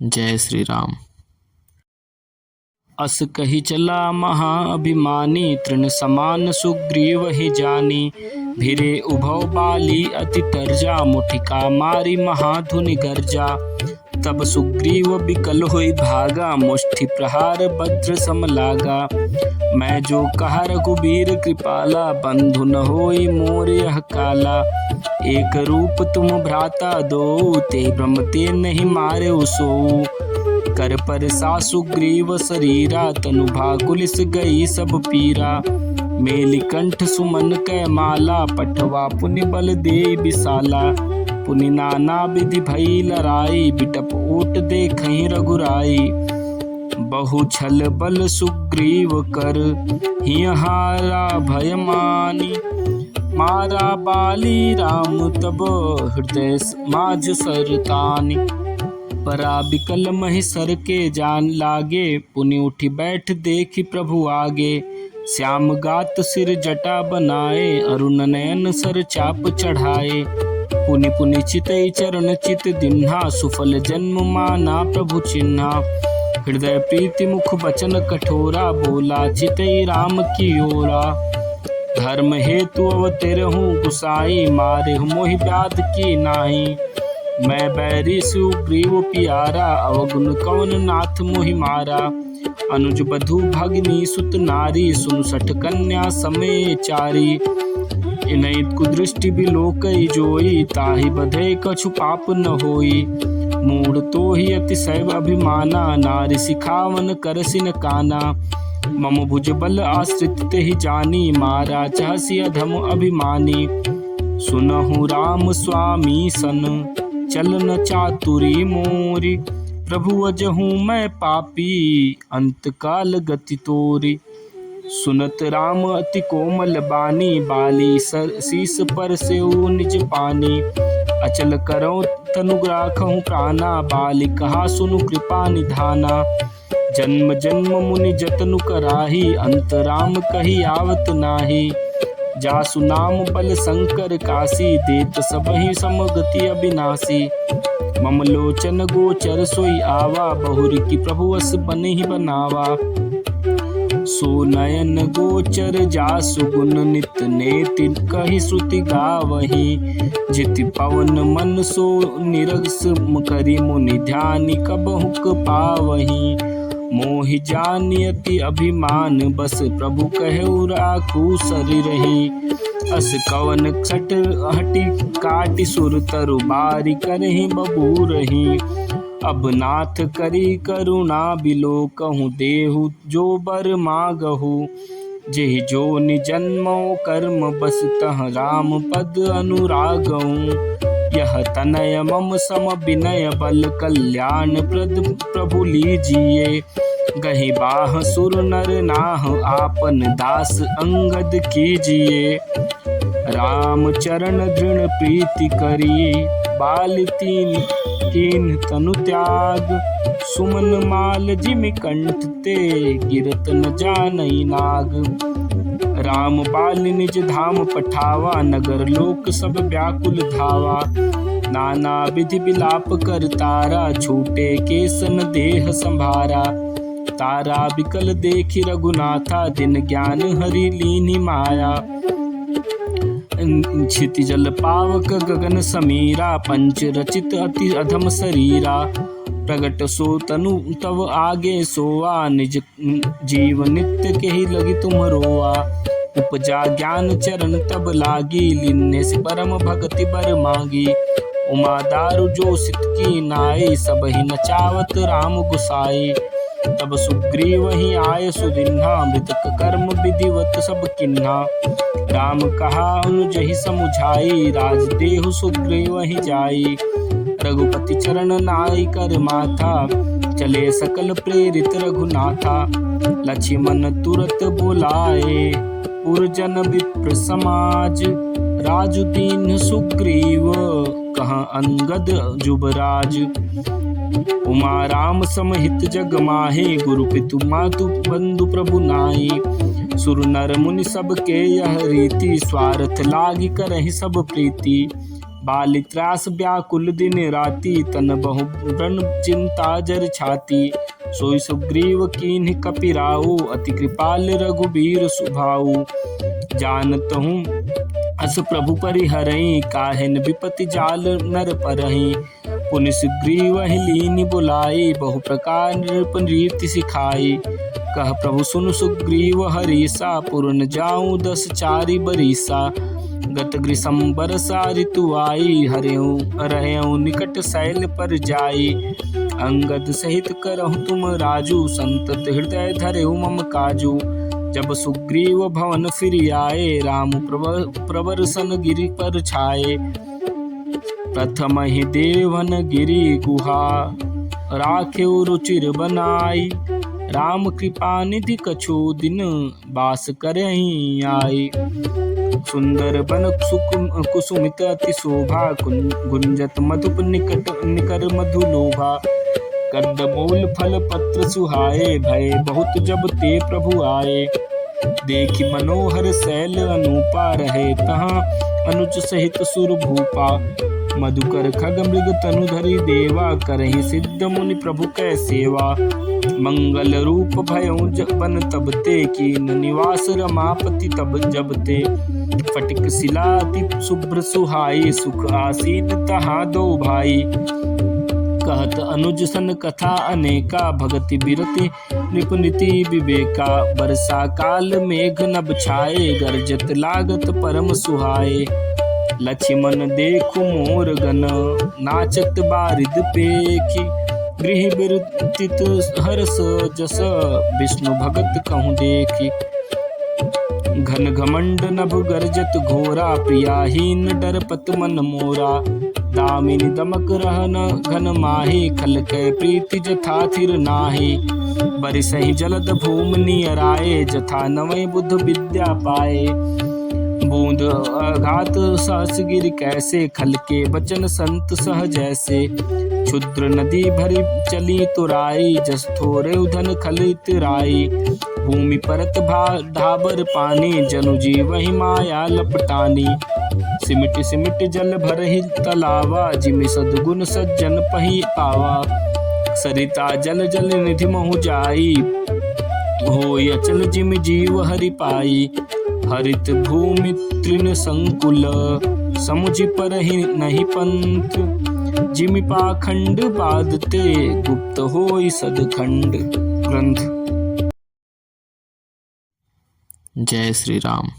जय श्री राम। अस कही चला महाअभिमानी, तृण समान सुग्रीव ही जानी। भिरे उभौ बाली अति तरजा, मुठिका मारी महाधुनि गर्जा। तब सुग्रीव बिकल होई भागा, मुष्टि प्रहार वज्र सम लागा। मैं जो कहा रघुबीर कृपाला, बंधु न होई मोर यह काला। एक रूप तुम भ्राता दो, ते ब्रह्म ते नहीं मारे उसो। कर पर सा सुग्रीव शरीरा, तनु भाकुलिस गई सब पीरा। मेली कंठ सुमन कै माला, पठवा पुण्य बल दे विशाला। पुनि नाना विधि भई लड़ाई, बिटप ओट देखहि रघुराई। बहु छल बल सुग्रीव कर, हियहारा भय मानी। मारा बाली राम तब, हृदय माझ सरतानी। परा बिकल महिसर के जान लागे, पुनि उठी बैठ देखी प्रभु आगे। श्याम गात सिर जटा बनाए, अरुण नयन सर चाप चढ़ाए। पुनि पुनि चितई चरण चित दिन्हा, सुफल जन्म माना प्रभु चिन्हा। हृदय प्रीति मुख बचन कठोरा, बोला चितई राम की ओरा। धर्म हेतु अवतेरहूँ गुसाई, मारे मोहि व्याध की नाही। मैं बैरी सुग्रीव पियारा, अवगुण कौन नाथ मोहि मारा। अनुज बधु भगिनी सुत नारी, सुन सठ कन्या समय चारी। इनैत कुदृष्टि बिलोकई जोई, ताहि बधे कछु पाप न होई। मूढ़ तो ही अतिशय अभिमाना, नारी सिखावन करसिन काना। मम भुज बल आश्रित तेहि जानी, मारा चाहसी अधम अभिमानी। सुनहु राम स्वामी सन, चलन चातुरी मोरी। प्रभु अजहूँ मैं पापी, अंतकाल गति तोरी। सुनत राम अति कोमल बानी, बाली शीस पर सेउ निज पानी। अचल करौ तनु राखहु प्राणा, बाली कहा सुनु कृपा निधाना। जन्म जन्म मुनि जतनु कराही, अंत राम कही आवत नाही। जासु नाम बल शंकर काशी, देत सबहि समगति अविनाशी। मम लोचन गोचर सोई आवा, बहुरी की प्रभु अस बन ही बनावा। सो नयन गोचर जासु गुण नित नेति, कही श्रुति गावही। जिति पवन मन सो निरस, करी मुनि ध्यानि कबहुक पावही। मोहि जानियति अभिमान, बस प्रभु कहु राखू शरीरहि। अस कवन छट हटि काटि सुर तरु, बारी करहि बबूरहि। अब नाथ करी करुणा बिलोकहु, देहु जो बर मागहु। जेहि जो निजन्मो कर्म, बस तह राम पद अनुरागहु। यह तनय मम सम विनय, बल कल्याण प्रद प्रभु लीजिए। गहि बाह सुर नर नाह, आपन दास अंगद कीजिए। राम चरण दृढ़ प्रीति करी, बाल कीन तनु त्याग। सुमन माल जिमि कंठ ते, गिरत न जानई नाग। राम बाल निज धाम पठावा, नगर लोक सब व्याकुल धावा। नाना विधि विलाप कर तारा, छूटे केसन देह संभारा। तारा बिकल देखि रघुनाथा, दिन ज्ञान हरि लीनि माया। क्षिति जल पावक गगन समीरा, पंच रचित अति अधम शरीरा। प्रगट सो तनु तव आगे सोआ, निज जीव नित्य के ही लगी तुम रोआ। उपजा ज्ञान चरण तब लागी, लीन्ने से परम भगति बर मांगी। उमा दारु जो सित की नाई, सब ही नचावत राम गुसाई। तब सुग्रीव ही आय सुदिन्हा, मृतक कर्म विधिवत सब किन्हा। राम कहा अनुजहि समुझाई, राज देहु सुग्रीव ही जाई। रघुपति चरण नाई कर माथा, चले सकल प्रेरित रघुनाथा। लक्ष्मण तुरत बोलाए, पुरजन विप्र समाज। राजु दीन सुग्रीव, कहाँ अंगद जुबराज। उमा राम समहित जग माहे, गुरु पितु मातु बंधु प्रभु नाई। सुर नर मुनि सब के यह रीति, स्वार्थ लागी करहि सब प्रीति। बाली त्रास व्याकुल दिन राति, तन बहु व्रण चिंता जर छाती। सोई सुग्रीव कीन्ह कपिराऊ, अति कृपाल रघुबीर सुभाऊ। जानत हूँ अस प्रभु परिहरहि, काहिन विपति जाल नर परहि। पुनि सुग्रीव लीनि बुलाई, बहु प्रकार नृप रीति सिखाई। कह प्रभु सुन सुग्रीव हरीसा, पुर न जाऊँ 10 चारि बरीसा। गत ग्रीष्म बरसा ऋतु आई, रहेऊ निकट शैल पर जाई। अंगद सहित करहु तुम राजू, संतत हृदय धरेऊ मम काजू। जब सुग्रीव भवन फिर आए, राम प्रवर सन गिरि पर छाए। प्रथम ही देवन गिरि गुहा, राखेउ रुचिर बनाई। राम कृपा निधि कछु दिन, बास करहि आई। सुंदर बन कुसुमित अति शोभा, गुंजत मधुप निकर मधुलोभा। कंदमूल फल पत्र सुहाए, भय बहुत जब ते प्रभु आए। देखि मनोहर शैल अनूपा, रहे तहाँ अनुज सहित सुर भूपा। मधुकर खग मृग तनु धरि देवा, करहि सिद्ध मुनि प्रभु कै सेवा। मंगल रूप भयउ बन तब ते, कीन निवास रमापति तब जब ते। फटिक शिला अति शुभ्र सुहाई, सुख आसीन तहाँ दो भाई। कहत अनुज सन कथा अनेका, भगति बिरति नृपनीति विवेका। वर्षा काल मेघ नभ छाए, गरजत लागत परम सुहाए। लक्ष्मण देखु मोर गन, नाचत बारिद पेखी। गृह बिरतित हर्ष जस, विष्णु भगत कहूँ देखी। घन घमंड नभ गरजत घोरा, प्रियाहीन डरपत मन मोरा। दामिनी दमक रहन घन माही, खल कै प्रीति जथा थिर नाही। बरिसहि जलद भूमि नियराए, जथा नवै बुध विद्या पाए। बूंद अघात सहस गिर कैसे, खल के बचन संत सह जैसे। क्षुद्र नदी भरी चली तुराई, जस थोरे उधन खलित राई। भूमि परत ढाबर पानी, जनु जीवहि माया लपटानी। सिमिट सिमिट जल भरहि तलावा, जिमि सद्गुण सज्जन पहि पावा। सरिता जल जल निधि महु जाई, होय अचल जिमि जीव हरि पाई। हरित भूमि तृण संकुल, समुझि परहि नहि पंथ। जिमि पाखंड बाधते, गुप्त होई सदखंड ग्रंथ। जय श्री राम।